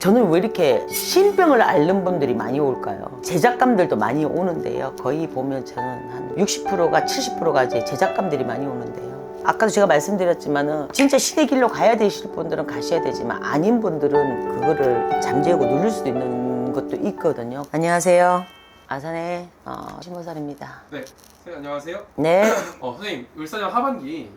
저는 왜 이렇게 신병을 앓는 분들이 많이 올까요? 제작감들도 많이 오는데요. 거의 보면 저는 한 60%가 70%가 이제 제작감들이 많이 오는데요. 아까도 제가 말씀드렸지만은 진짜 신의 길로 가야 되실 분들은 가셔야 되지만 아닌 분들은 그거를 잠재우고 누릴 수도 있는 것도 있거든요. 안녕하세요. 아산의 신보살입니다. 네, 선생님 안녕하세요. 네. 선생님 을사년 하반기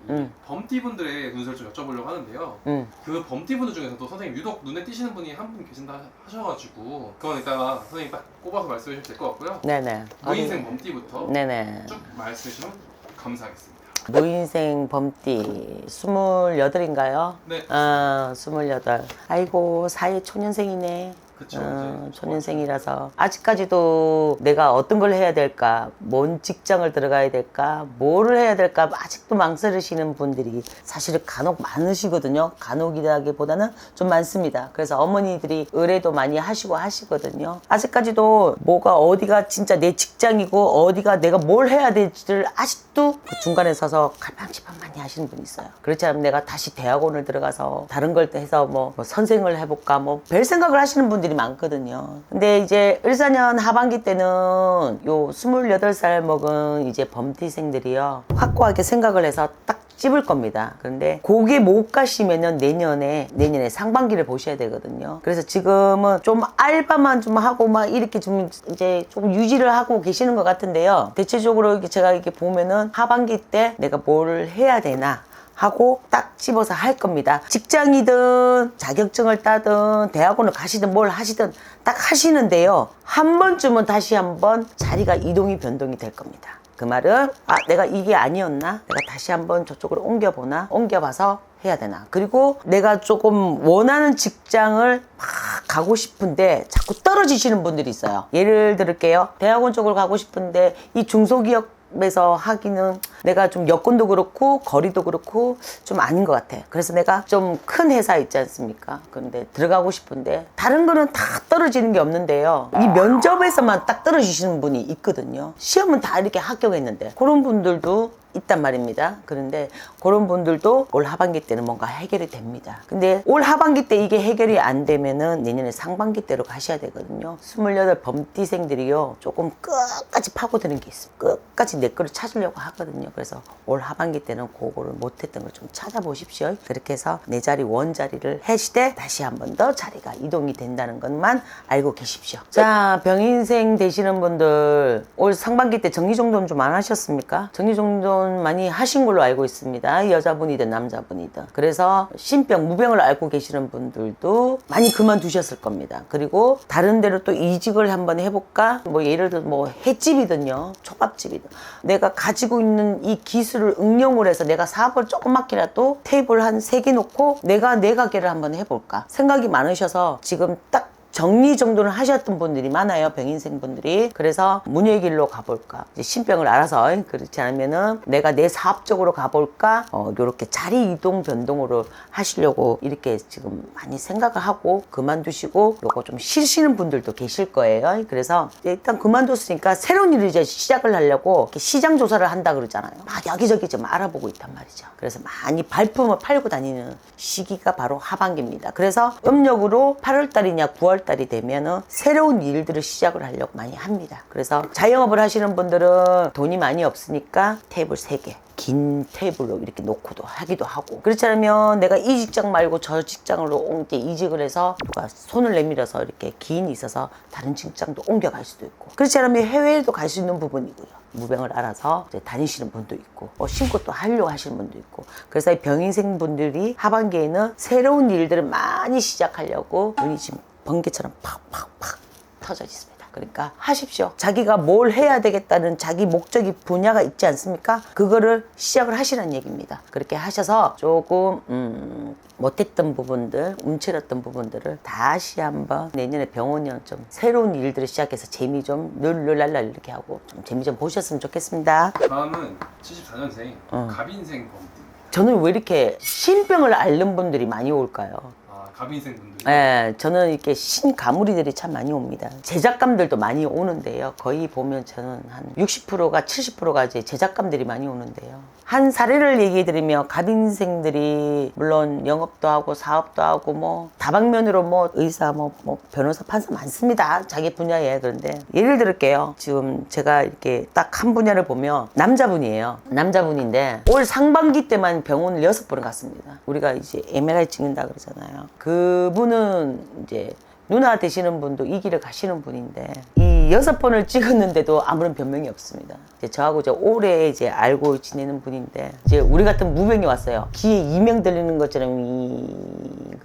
범띠분들의 운세를 좀 여쭤보려고 하는데요. 그 범띠분들 중에서도 선생님 유독 눈에 띄시는 분이 한 분 계신다 하셔가지고 그건 이따가 선생님 딱 꼽아서 말씀해 주시면 될 것 같고요. 네네. 무인생 범띠부터 네네. 쭉 말씀해 주시면 감사하겠습니다. 무인생 범띠 28인가요? 네. 28. 아이고 사회 초년생이네. 그쵸. 초년생이라서 아직까지도 내가 어떤 걸 해야 될까, 뭔 직장을 들어가야 될까, 뭐를 해야 될까 아직도 망설이시는 분들이 사실은 간혹 많으시거든요. 간혹이라기보다는 좀 많습니다. 그래서 어머니들이 의뢰도 많이 하시고 하시거든요. 아직까지도 뭐가 어디가 진짜 내 직장이고 어디가 내가 뭘 해야 될지를 아직도 그 중간에 서서 갈팡질팡 많이 하시는 분이 있어요. 그렇지 않으면 내가 다시 대학원을 들어가서 다른 걸 해서 뭐 선생을 해볼까 뭐 별 생각을 하시는 분들이 많거든요. 근데 이제 을사년 하반기 때는 요 28살 먹은 이제 범띠생들이요 확고하게 생각을 해서 딱 찝을 겁니다. 그런데 거기에 못 가시면은 내년에 상반기를 보셔야 되거든요. 그래서 지금은 좀 알바만 좀 하고 막 이렇게 좀 이제 조금 유지를 하고 계시는 것 같은데요. 대체적으로 제가 이렇게 보면은 하반기 때 내가 뭘 해야 되나 하고 딱 집어서 할 겁니다. 직장이든 자격증을 따든 대학원을 가시든 뭘 하시든 딱 하시는데요. 한 번쯤은 다시 한번 자리가 이동이 변동이 될 겁니다. 그 말은 내가 이게 아니었나? 내가 다시 한번 저쪽으로 옮겨보나? 옮겨봐서 해야 되나? 그리고 내가 조금 원하는 직장을 막 가고 싶은데 자꾸 떨어지시는 분들이 있어요. 예를 들을게요. 대학원 쪽으로 가고 싶은데 이 중소기업에서 하기는 내가 좀 여건도 그렇고 거리도 그렇고 좀 아닌 것 같아. 그래서 내가 좀 큰 회사 있지 않습니까? 그런데 들어가고 싶은데 다른 거는 다 떨어지는 게 없는데요. 이 면접에서만 딱 떨어지시는 분이 있거든요. 시험은 다 이렇게 합격했는데 그런 분들도 있단 말입니다. 그런데 그런 분들도 올 하반기 때는 뭔가 해결이 됩니다. 근데 올 하반기 때 이게 해결이 안 되면은 내년에 상반기 때로 가셔야 되거든요. 28 범띠생들이요 조금 끝까지 파고드는 게 있어요. 끝까지 내 거를 찾으려고 하거든요. 그래서 올 하반기 때는 그거를 못했던 걸 좀 찾아보십시오. 그렇게 해서 내 자리 원자리를 해시되 다시 한 번 더 자리가 이동이 된다는 것만 알고 계십시오. 자, 병인생 되시는 분들 올 상반기 때 정리정돈 좀 안 하셨습니까? 정리정돈 많이 하신 걸로 알고 있습니다. 여자분이든 남자분이든. 그래서 신병, 무병을 앓고 계시는 분들도 많이 그만두셨을 겁니다. 그리고 다른 데로 또 이직을 한번 해볼까? 뭐 예를 들어 뭐 횟집이든요, 초밥집이든 내가 가지고 있는 이 기술을 응용을 해서 내가 사업을 조그맣게라도 테이블 한 3개 놓고 내가 내 가게를 한번 해볼까? 생각이 많으셔서 지금 딱 정리정돈을 하셨던 분들이 많아요. 병인생 분들이. 그래서 문의 길로 가볼까? 이제 신병을 알아서 그렇지 않으면은 내가 내 사업적으로 가볼까? 요렇게 자리 이동 변동으로 하시려고 이렇게 지금 많이 생각을 하고 그만두시고 요거 좀 쉬시는 분들도 계실 거예요. 그래서 일단 그만뒀으니까 새로운 일을 이제 시작을 하려고 이렇게 시장 조사를 한다 그러잖아요. 막 여기저기 좀 알아보고 있단 말이죠. 그래서 많이 발품을 팔고 다니는 시기가 바로 하반기입니다. 그래서 음력으로 8월달이냐 9월달이 되면은 새로운 일들을 시작을 하려고 많이 합니다. 그래서 자영업을 하시는 분들은 돈이 많이 없으니까 테이블 3개 긴 테이블로 이렇게 놓고도 하기도 하고, 그렇지 않으면 내가 이 직장 말고 저 직장으로 이직을 해서 누가 손을 내밀어서 이렇게 기인이 있어서 다른 직장도 옮겨갈 수도 있고, 그렇지 않으면 해외에도 갈 수 있는 부분이고요. 무병을 알아서 이제 다니시는 분도 있고 신고 또 하려고 하시는 분도 있고, 그래서 이 병인생 분들이 하반기에는 새로운 일들을 많이 시작하려고 눈이 지금 번개처럼 팍팍팍 터져 있습니다. 그러니까 하십시오. 자기가 뭘 해야 되겠다는 자기 목적이 분야가 있지 않습니까? 그거를 시작을 하시라는 얘기입니다. 그렇게 하셔서 조금 못했던 부분들, 움츠렸던 부분들을 다시 한번 내년에 병원년 좀 새로운 일들을 시작해서 재미 좀 룰랄랄 이렇게 하고 좀 재미 좀 보셨으면 좋겠습니다. 다음은 74년생 갑인생 범띠. 저는 왜 이렇게 신병을 앓는 분들이 많이 올까요? 갑인생 분들. 네, 저는 이렇게 신가무리들이 참 많이 옵니다. 제작감들도 많이 오는데요. 거의 보면 저는 한 60%가 70%가 이제 제작감들이 많이 오는데요. 한 사례를 얘기해 드리면 갑인생들이 물론 영업도 하고 사업도 하고 뭐 다방면으로 뭐 의사 뭐 변호사 판사 많습니다. 자기 분야에. 그런데 예를 들을게요. 지금 제가 이렇게 딱 한 분야를 보면 남자분이에요. 남자분인데 올 상반기 때만 병원을 6번을 갔습니다. 우리가 이제 MRI 찍는다 그러잖아요. 그분은 이제 누나 되시는 분도 이 길을 가시는 분인데 이 6번을 찍었는데도 아무런 변명이 없습니다. 이제 저하고 이제 오래 이제 알고 지내는 분인데 이제 우리 같은 무병이 왔어요. 귀에 이명 들리는 것처럼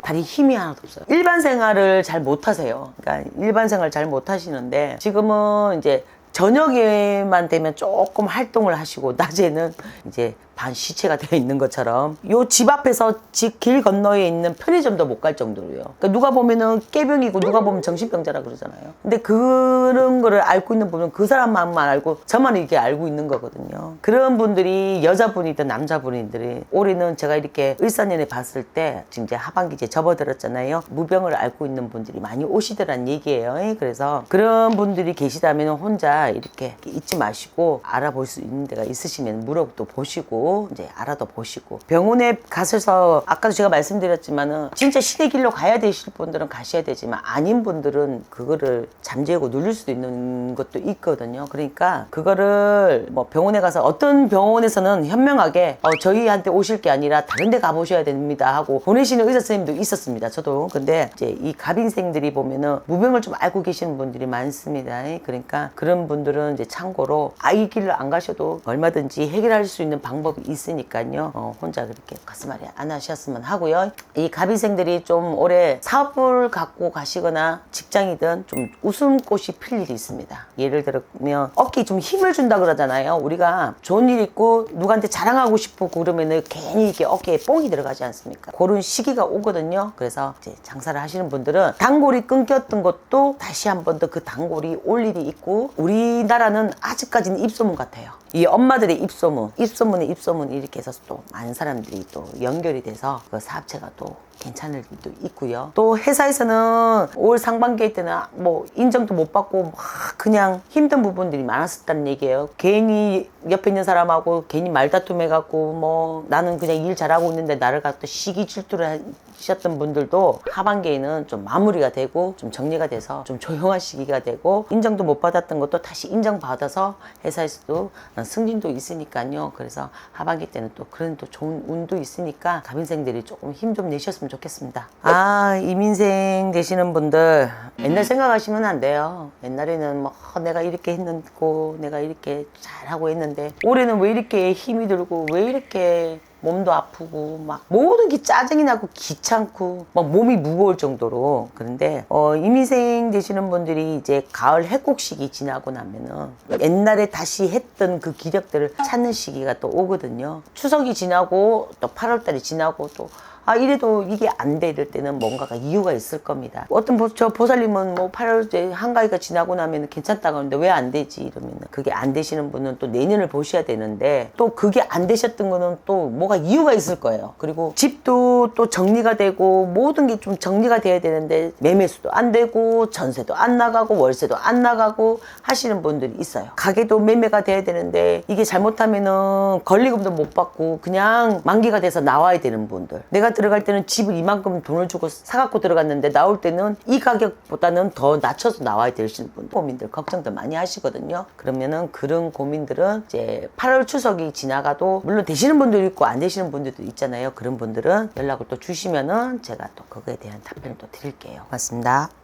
다리 힘이 하나도 없어요. 일반 생활을 잘 못하세요. 그러니까 일반 생활 잘 못하시는데 지금은 이제 저녁에만 되면 조금 활동을 하시고 낮에는 이제 반 시체가 되어 있는 것처럼 요 집 앞에서 집 길 건너에 있는 편의점도 못 갈 정도로요. 그러니까 누가 보면은 깨병이고 누가 보면 정신병자라 그러잖아요. 근데 그런 거를 알고 있는 분은 그 사람만 알고 저만 이렇게 알고 있는 거거든요. 그런 분들이 여자분이든 남자분이든 올해는 제가 이렇게 을사년에 봤을 때 지금 이제 하반기 이제 접어들었잖아요. 무병을 앓고 있는 분들이 많이 오시더란 얘기예요. 그래서 그런 분들이 계시다면 혼자 이렇게 잊지 마시고 알아볼 수 있는 데가 있으시면 물어도 보시고 이제 알아도 보시고 병원에 가셔서 아까도 제가 말씀드렸지만은 진짜 신의 길로 가야 되실 분들은 가셔야 되지만 아닌 분들은 그거를 잠재우고 누릴 수도 있는 것도 있거든요. 그러니까 그거를 뭐 병원에 가서 어떤 병원에서는 현명하게 저희한테 오실 게 아니라 다른 데 가보셔야 됩니다 하고 보내시는 의사 선생님도 있었습니다. 저도. 근데 이제 이 갑인생들이 보면은 무병을 좀 알고 계시는 분들이 많습니다. 그러니까 그런 분들은 이제 참고로 이 길을 안 가셔도 얼마든지 해결할 수 있는 방법이 있으니까요. 혼자 그렇게 가슴앓이 안 하셨으면 하고요. 이 갑인생들이 좀 올해 사업을 갖고 가시거나 직장이든 좀 웃음꽃이 필 일이 있습니다. 예를 들면 어깨에 좀 힘을 준다 그러잖아요. 우리가 좋은 일 있고 누구한테 자랑하고 싶고 그러면은 괜히 이렇게 어깨에 뽕이 들어가지 않습니까? 그런 시기가 오거든요. 그래서 이제 장사를 하시는 분들은 단골이 끊겼던 것도 다시 한 번 더 그 단골이 올 일이 있고 우리나라는 아직까지는 입소문 같아요. 이 엄마들의 입소문이 이렇게 해서 또 많은 사람들이 또 연결이 돼서 그 사업체가 또 괜찮을 일도 있고요. 또 회사에서는 올 상반기 때는 뭐 인정도 못 받고 막 그냥 힘든 부분들이 많았었다는 얘기예요. 괜히 옆에 있는 사람하고 괜히 말다툼해갖고 뭐 나는 그냥 일 잘하고 있는데 나를 갖다 시기 질투를 하셨던 분들도 하반기에는 좀 마무리가 되고 좀 정리가 돼서 좀 조용한 시기가 되고 인정도 못 받았던 것도 다시 인정받아서 회사에서도 승진도 있으니까요. 그래서 하반기 때는 또 그런 또 좋은 운도 있으니까 갑인생들이 조금 힘 좀 내셨으면 좋겠습니다. 이민생 되시는 분들 옛날 생각하시면 안 돼요. 옛날에는 뭐 내가 이렇게 했고 내가 이렇게 잘하고 했는데 올해는 왜 이렇게 힘이 들고 왜 이렇게 몸도 아프고 막 모든 게 짜증이 나고 귀찮고 막 몸이 무거울 정도로. 그런데 이민생 되시는 분들이 이제 가을 해곡 시기 지나고 나면은 옛날에 다시 했던 그 기력들을 찾는 시기가 또 오거든요. 추석이 지나고 또 8월달이 지나고 또 이래도 이게 안 돼 이럴 때는 뭔가가 이유가 있을 겁니다. 어떤 저 보살님은 뭐 8월째 한가위가 지나고 나면 괜찮다고 하는데 왜 안 되지 이러면 그게 안 되시는 분은 또 내년을 보셔야 되는데 또 그게 안 되셨던 거는 또 뭐가 이유가 있을 거예요. 그리고 집도 또 정리가 되고 모든 게 좀 정리가 돼야 되는데 매매수도 안 되고 전세도 안 나가고 월세도 안 나가고 하시는 분들이 있어요. 가게도 매매가 돼야 되는데 이게 잘못하면은 권리금도 못 받고 그냥 만기가 돼서 나와야 되는 분들. 내가 들어갈 때는 집을 이만큼 돈을 주고 사갖고 들어갔는데 나올 때는 이 가격보다는 더 낮춰서 나와야 되시는 분 고민들 걱정도 많이 하시거든요. 그러면은 그런 고민들은 이제 8월 추석이 지나가도 물론 되시는 분들도 있고 안 되시는 분들도 있잖아요. 그런 분들은 연락을 또 주시면은 제가 또 그거에 대한 답변을 또 드릴게요. 고맙습니다.